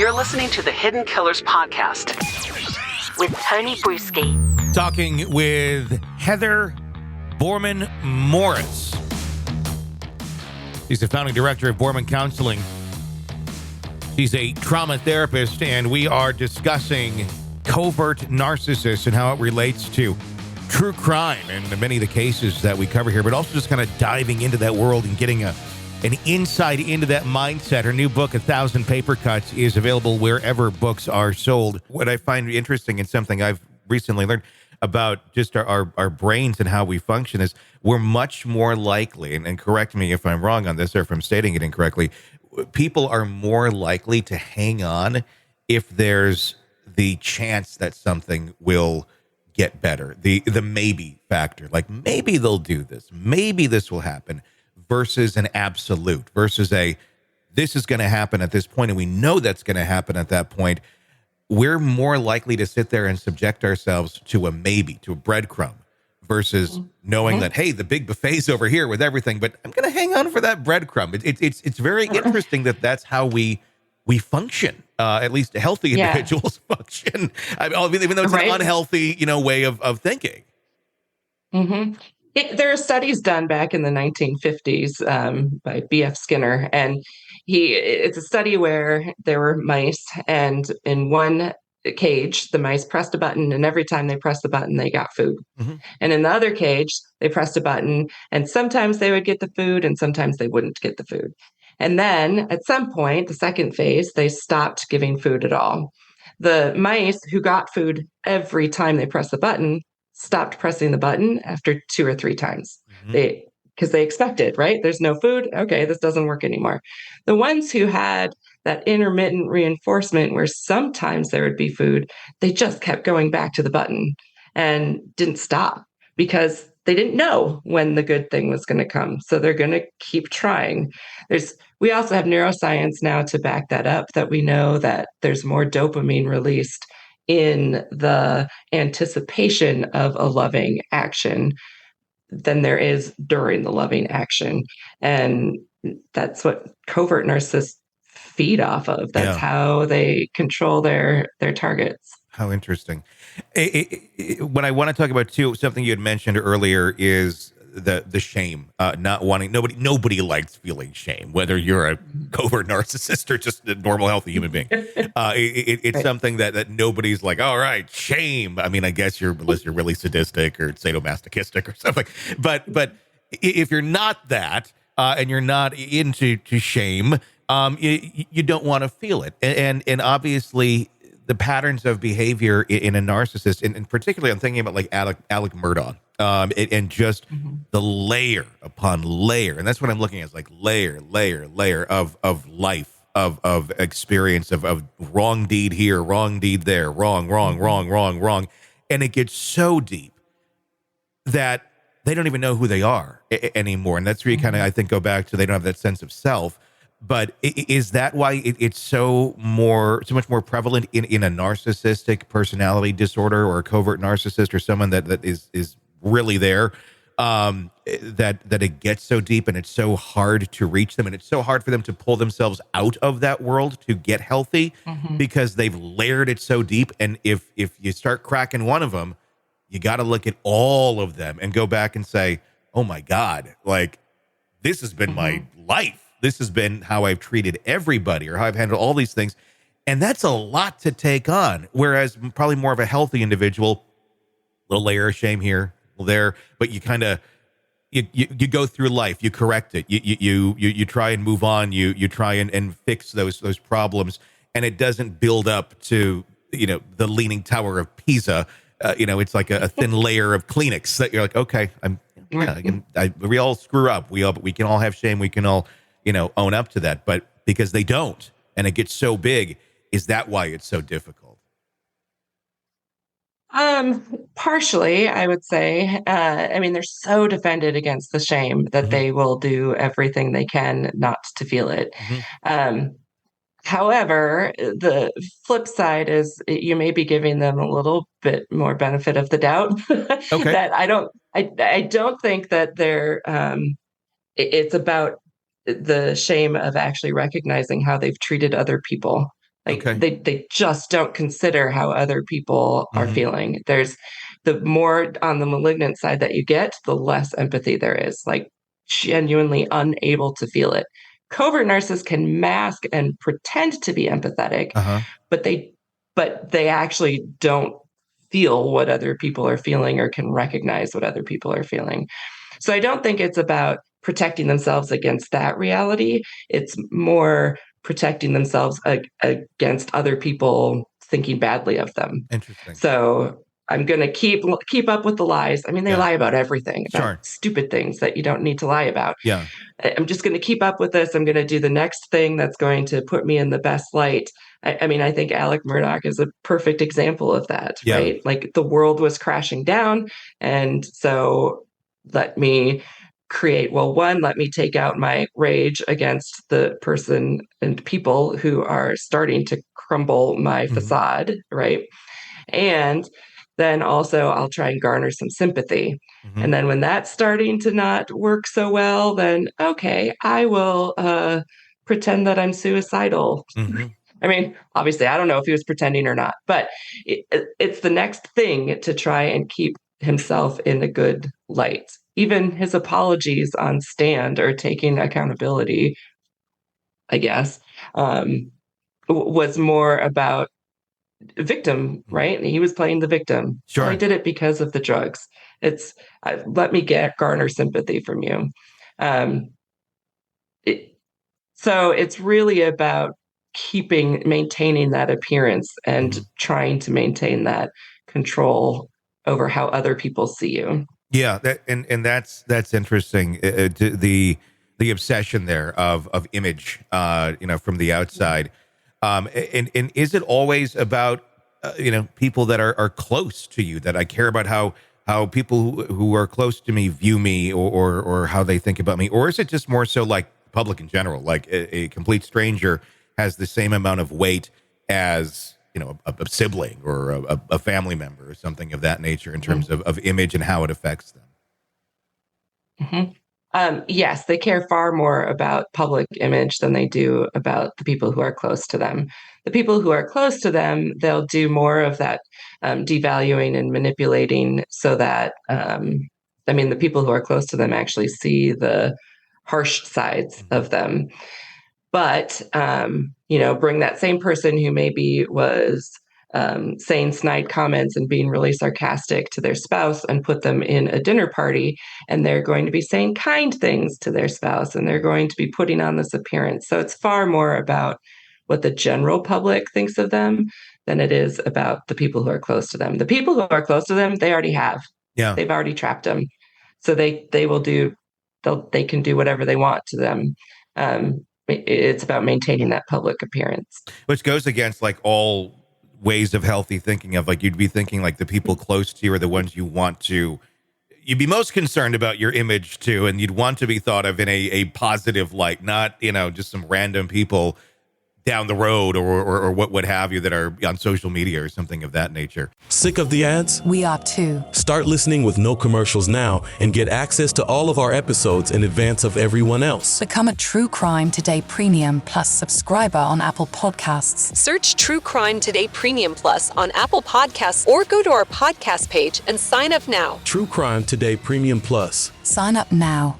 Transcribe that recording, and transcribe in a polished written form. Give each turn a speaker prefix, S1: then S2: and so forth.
S1: You're listening to the Hidden Killers podcast with Tony Brueski.
S2: Talking with Heather Boorman Morris. She's the founding director of Boorman Counseling. She's a trauma therapist, and we are discussing Covert Narcissist and how it relates to true crime and many of the cases that we cover here, but also just kind of diving into that world and getting an insight into that mindset. Her new book, 1,000 Paper Cuts, is available wherever books are sold. What I find interesting and something I've recently learned about just our brains and how we function is we're much more likely, and correct me if I'm wrong on this or if I'm stating it incorrectly, people are more likely to hang on if there's the chance that something will get better, the maybe factor, like maybe they'll do this, maybe this will happen, versus an absolute, versus this is going to happen at this point, and we know that's going to happen at that point. We're more likely to sit there and subject ourselves to a maybe, to a breadcrumb, versus knowing that, hey, the big buffet's over here with everything, but I'm going to hang on for that breadcrumb. It's very interesting that that's how we function. At least healthy individuals function. Even though it's an unhealthy, way of thinking.
S3: Mm-hmm. There are studies done back in the 1950s by B.F. Skinner, and it's a study where there were mice, and in one cage, the mice pressed a button, and every time they pressed the button, they got food. Mm-hmm. And in the other cage, they pressed a button, and sometimes they would get the food, and sometimes they wouldn't get the food. And then at some point, the second phase, they stopped giving food at all. The mice who got food every time they pressed the button stopped pressing the button after 2 or 3 times. Because they expected, right? There's no food. Okay, this doesn't work anymore. The ones who had that intermittent reinforcement where sometimes there would be food, they just kept going back to the button and didn't stop because they didn't know when the good thing was going to come. So they're going to keep trying. We also have neuroscience now to back that up, that we know that there's more dopamine released in the anticipation of a loving action than there is during the loving action. And that's what covert narcissists feed off of. That's how they control their targets.
S2: How interesting. What I want to talk about too, something you had mentioned earlier, is the shame, not wanting, nobody likes feeling shame, whether you're a covert narcissist or just a normal, healthy human being. It's right. Something that nobody's like, all right, shame. I mean, I guess unless you're really sadistic or sadomasochistic or something, but if you're not that, and you're not into shame, you don't want to feel it. And obviously the patterns of behavior in a narcissist, and particularly I'm thinking about like Alec Murdaugh, and just the layer upon layer. And that's what I'm looking at, is like layer of life, of experience, of wrong deed here, wrong deed there, wrong. And it gets so deep that they don't even know who they are anymore. And that's where you kind of, I think, go back to, they don't have that sense of self. But is that why it's so much more prevalent in a narcissistic personality disorder, or a covert narcissist, or someone that is really there, that it gets so deep and it's so hard to reach them, and it's so hard for them to pull themselves out of that world to get healthy, because they've layered it so deep. And if you start cracking one of them, you got to look at all of them and go back and say, oh my God, like this has been my life. This has been how I've treated everybody, or how I've handled all these things. And that's a lot to take on. Whereas probably more of a healthy individual, little layer of shame here, there, but you kind of, you go through life, you correct it, you try and move on, you try and fix those problems, and it doesn't build up to, the Leaning Tower of Pisa. It's like a thin layer of Kleenex that you're like, okay, we all screw up. We can all have shame. We can all, own up to that. But because they don't, and it gets so big, is that why it's so difficult?
S3: Partially, I would say. They're so defended against the shame that they will do everything they can not to feel it. However, the flip side is you may be giving them a little bit more benefit of the doubt. Okay. That I don't think that they're, it's about the shame of actually recognizing how they've treated other people Like
S2: Okay.
S3: they just don't consider how other people are
S2: Mhm.
S3: feeling. There's the more on the malignant side that you get, the less empathy there is, like genuinely unable to feel it. Covert narcissists can mask and pretend to be empathetic,
S2: Uh-huh.
S3: but they actually don't feel what other people are feeling or can recognize what other people are feeling. So I don't think it's about protecting themselves against that reality. It's more protecting themselves against other people thinking badly of them.
S2: Interesting.
S3: So I'm going to keep up with the lies. I mean, they
S2: Yeah.
S3: lie about everything, about
S2: Sure.
S3: stupid things that you don't need to lie about.
S2: Yeah.
S3: I'm just going to keep up with this. I'm going to do the next thing that's going to put me in the best light. I mean, I think Alec Murdoch is a perfect example of that,
S2: Yeah.
S3: right? Like the world was crashing down. And so let me create, well, one, let me take out my rage against the person and people who are starting to crumble my
S2: Mhm.
S3: facade, right? And then also I'll try and garner some sympathy.
S2: Mhm.
S3: And then when that's starting to not work so well, then okay, I will pretend that I'm suicidal.
S2: Mhm.
S3: I mean, obviously, I don't know if he was pretending or not, but it's the next thing to try and keep himself in a good light. Even his apologies on stand or taking accountability, I guess, was more about victim,
S2: Mhm.
S3: right? He was playing the victim. Well, I
S2: Sure.
S3: did it because of the drugs. It's let me get garner sympathy from you. Um, it, so it's really about maintaining that appearance and
S2: Mhm.
S3: trying to maintain that control over how other people see you.
S2: Yeah, and that's interesting. The obsession there of image, from the outside, and is it always about people that are close to you, that I care about how people who are close to me view me, or how they think about me, or is it just more so like public in general, like a complete stranger has the same amount of weight as a sibling or a family member or something of that nature in terms of image and how it affects them?
S3: Mhm. Yes, they care far more about public image than they do about the people who are close to them. The people who are close to them, they'll do more of that devaluing and manipulating so that, I mean, the people who are close to them actually see the harsh sides
S2: Mhm.
S3: of them. But, bring that same person who maybe was saying snide comments and being really sarcastic to their spouse and put them in a dinner party, and they're going to be saying kind things to their spouse and they're going to be putting on this appearance. So it's far more about what the general public thinks of them than it is about the people who are close to them. The people who are close to them, they already have.
S2: Yeah.
S3: They've already trapped them. So they can do whatever they want to them. It's about maintaining that public appearance.
S2: Which goes against like all ways of healthy thinking, of like you'd be thinking like the people close to you are the ones you'd be most concerned about your image to, and you'd want to be thought of in a positive light, not just some random people down the road, or what have you, that are on social media or something of that nature.
S4: Sick of the ads?
S5: We are too.
S4: Start listening with no commercials now and get access to all of our episodes in advance of everyone else.
S5: Become a True Crime Today Premium Plus subscriber on Apple Podcasts.
S6: Search True Crime Today Premium Plus on Apple Podcasts or go to our podcast page and sign up now.
S4: True Crime Today Premium Plus.
S5: Sign up now.